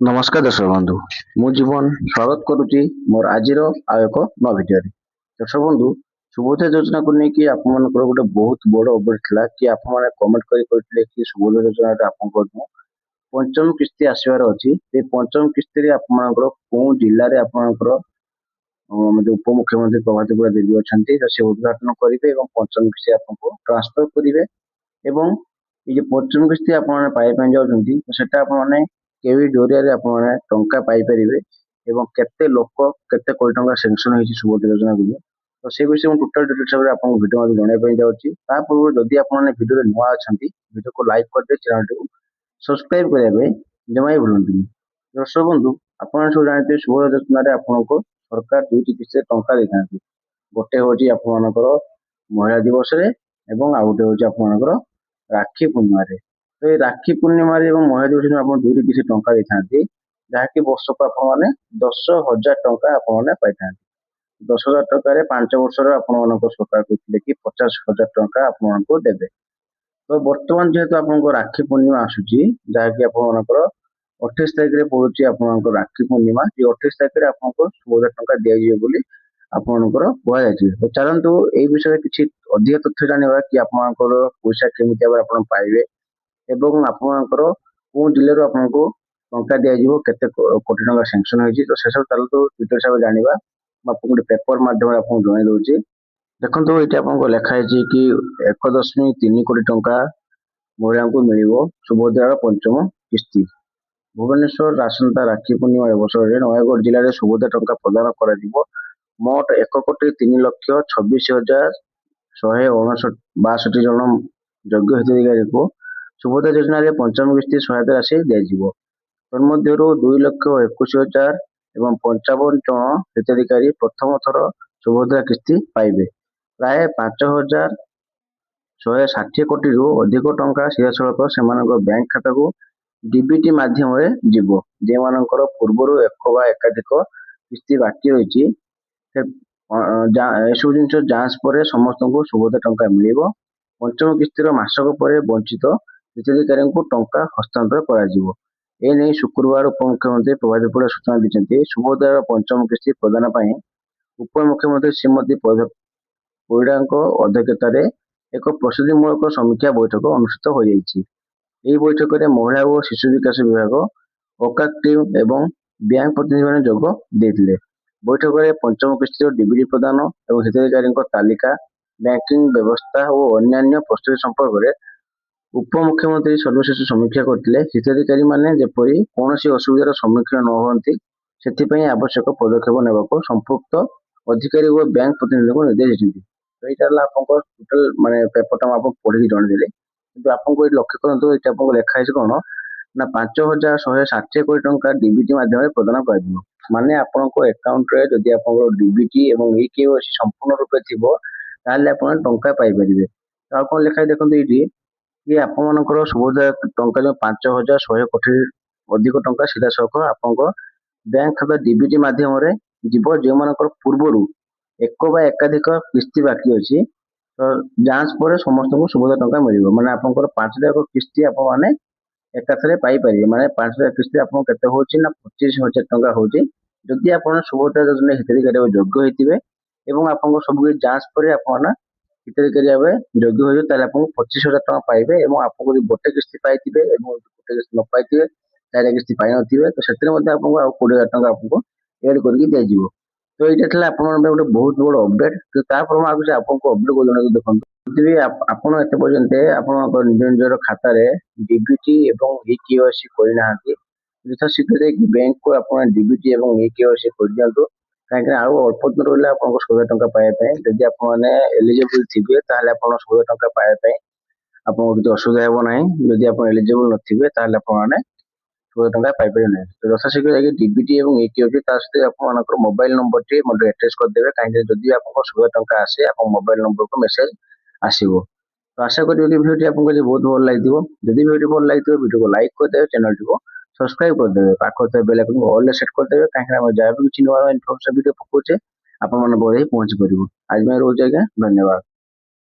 नमस्कार दर्शक बंधु मु जीवन स्वागत करुच्ची मोर आज एक नवा भिडियो दर्शक बंधु सुबोधय योजना को लेकिन आप गोटे बहुत बड़ अपडेट था कि आप कमेंट करते कि सुबोधय योजना पंचम किस्ती आसबार अच्छी पंचम किस्ती आपंकर कौ जिले में आपंकर उपमुख्यमंत्री प्रभात देवी अच्छा से उद्घाटन करेंगे और पंचम किस्ती आपको ट्रांसफर करेंगे एवं ये पंचम किस्ती आपने जाऊँगी सेटा आपने केवी जरिया टंका पाइपर एवं केते लोक केते कोटी टंका सेंक्शन होती सुबोध योजना को तो से विषय में टोटाल डिटेल्स आपको भिडियो जनवाई जाऊँगी पूर्व जदि आपने भिडियो नुआ अच्छा भिडियो को लाइक करदे चैनल टी सब्सक्राइब करने जमा ही भूलु दर्शक बंधु आपने सब जानते सुबोध योजना आपको सरकार दुईटी किस्ती टंका देता गोटे हूँ आपर महिला दिवस एवं आउ गोटे हूँ आपर राखी पूर्णिमा तो ये राखी पूर्णिमा और महिला दिवस आप दुईटी किसी टंका देते जहाँकि वर्षक आपने 10,000 टंका आपने पाई 10,000 टकर 5 वर्षर आप सरकार कहते कि 50,000 टंका आपको देवे तो बर्तमान जेहेतु आपको राखी पूर्णिमा आसूची जहाँकि आपंकर 28 तारिख में पड़ुची आप राखी पूर्णिमा ये 28 तारिख में आपको 16,000 टंका दिजाए बोली आपंकर कहुई तो चलतु ये विषय किसी अधिक तथ्य जाना कि आपंकर पैसा केमी आप पाइबे एवं आपंकर कौ जिले आपको टंका दिज्व केते कोटी टंका सेंक्शन होती तो से सब चलतु डिटेल्स जाना आपको गोटे पेपर मध्यम आपको जन दूसरी देखो ये आपको लिखाई कि 1.3 कोटी टंका महिला को मिल सुभद्रार पंचम किस्ती भुवनेश्वर आसंता राखी पूर्णिमा अवसर में नयगढ़ जिले में सुभद्रा टंका प्रदान कर मोट 1,03,26,162 जन योग्य हिताधिकारी को सुभद्रा योजना पंचम किस्ती सहायता राशि दिज्व तन्मध्य 2,21,000 एवं 55 जन हिताधिकारी प्रथम थर सुभद्रा किस्ती पाइबे प्राय 5,160 कोटी अधिक टंका सीधासख से बैंक खाता को डीबीटी माध्यम जीव जे मानकर पूर्वर एक बा एकाधिक किस्ती बाकी रही एसबू जिन जांच पर समस्त को सुभद्रा टंका मिल पंचम किस्तीर मासक पर वंचित हिताधिकारी टंका हस्तांतर कर शुक्रवार उपमुख्यमंत्री प्रभात परिड़ा सूचना देते सुभद्रार पंचम किस्ती प्रदान उपमुख्यमंत्री श्रीमती परिड़ा अध्यक्षतार एक प्रस्तुतिमूलक समीक्षा बैठक अनुष्ठित हो बैठक में महिला और शिशु विकास विभाग ओकाक टीम एवं बैंक प्रतिनिधि मैंने जोग देते बैठक में पंचम किस्ती डीबीडी प्रदान और हिताधिकारी तालिका बैंकिंग व्यवस्था और अन्य प्रस्तुति संपर्क में उपमुख्यमंत्री सर्वशेष समीक्षा करते हिताधिकारी मैंने जपरी कौन असुविधार सम्मुखीन न होती से आवश्यक पदक्षेप ने संपुक्त अधिकारी और बैंक प्रतिनिधि को निर्देश देते तो यहाँ टोटाल मानने पेपरटा आप पढ़ी जनदेली कि आपको ये लक्ष्य करूँ ये आपको लिखाई कौन ना 5,160 कोटी टंका डीबीटी माध्यम प्रदान कर माने आपको एकाउंट रे जदि आप डीबीटी और ईकेवाईसी संपूर्ण रूप थी आप टंका पाइपर तो आप लिखाई देखते ये कि आपंकर सुभद्रा टंका जो 5,100 कोटी अधिक टंका सीधा सख आप बैंक खाता डीबीटी माध्यम जीव जो मान पूर्वर एक बा एकाधिक किस्ती बाकी अच्छी तो जांच पर समस्त को सुभद्रा टंका मिल माने आपंकर 5,000 किस्ती आपने एकाथरे पाइपर माने 5,000 किस्ती आप 25,000 टंका हूँ जदि आप सुभद्रा योजना हिताधिकारी योग्य होते और आप सब जांच पर आप हिताधिकारी भाव योग्य हो आपको 25,000 टंका पाइबे और आपको गोटे किस्ती पाई गोटे किस्ती न पाई 4 किस्ती पाई नथिबे तो से आपको 20,000 टंका आपको एड करके दिज्व तो ये आप गोटे बहुत बड़ अपडेट तो मुझे आपको अपडेट को जन देखो भी आपड़ एत पर्यंत आप निज निजर खाता डीबीटी और ईकेवाईसी करना यथाशीघ्र बैंक को आप डीबीटी और ईकेवाईसी कर दिखाँ कहीं अल्प दिन रहा आपको 16,000 टंका पाइबा जदि आपने एलिजिबल थे ताल आप 16,000 टंका पाइबा आपको किसी असुविधा हे ना जदि आप एलिजिबल नथिबे ताल आपने 16,000 टंका पाइपर ना तो यथाशीघ्र जाकि डीबीटी और ईकेवाईसी सहित आप मोबाइल नंबर टी एट्रेस करदे कहीं जदि आपको 16,000 टंका आसे आप मोबाइल नंबर को मेसेज आसो तो आशा करी कि भिडियो आपको बहुत भल लगे जदि भिडियो भल लगे भिडियो को लाइक करदे चैनल टी सब्सक्राइब करदे पाखे बेल आइकन को ऑल सेट करदे कहीं जहाँ भी किसी नुआ इनफॉरमेशन वीडियो पकाउे आप पहुंची पार आज मैं रोज आज्ञा धन्यवाद।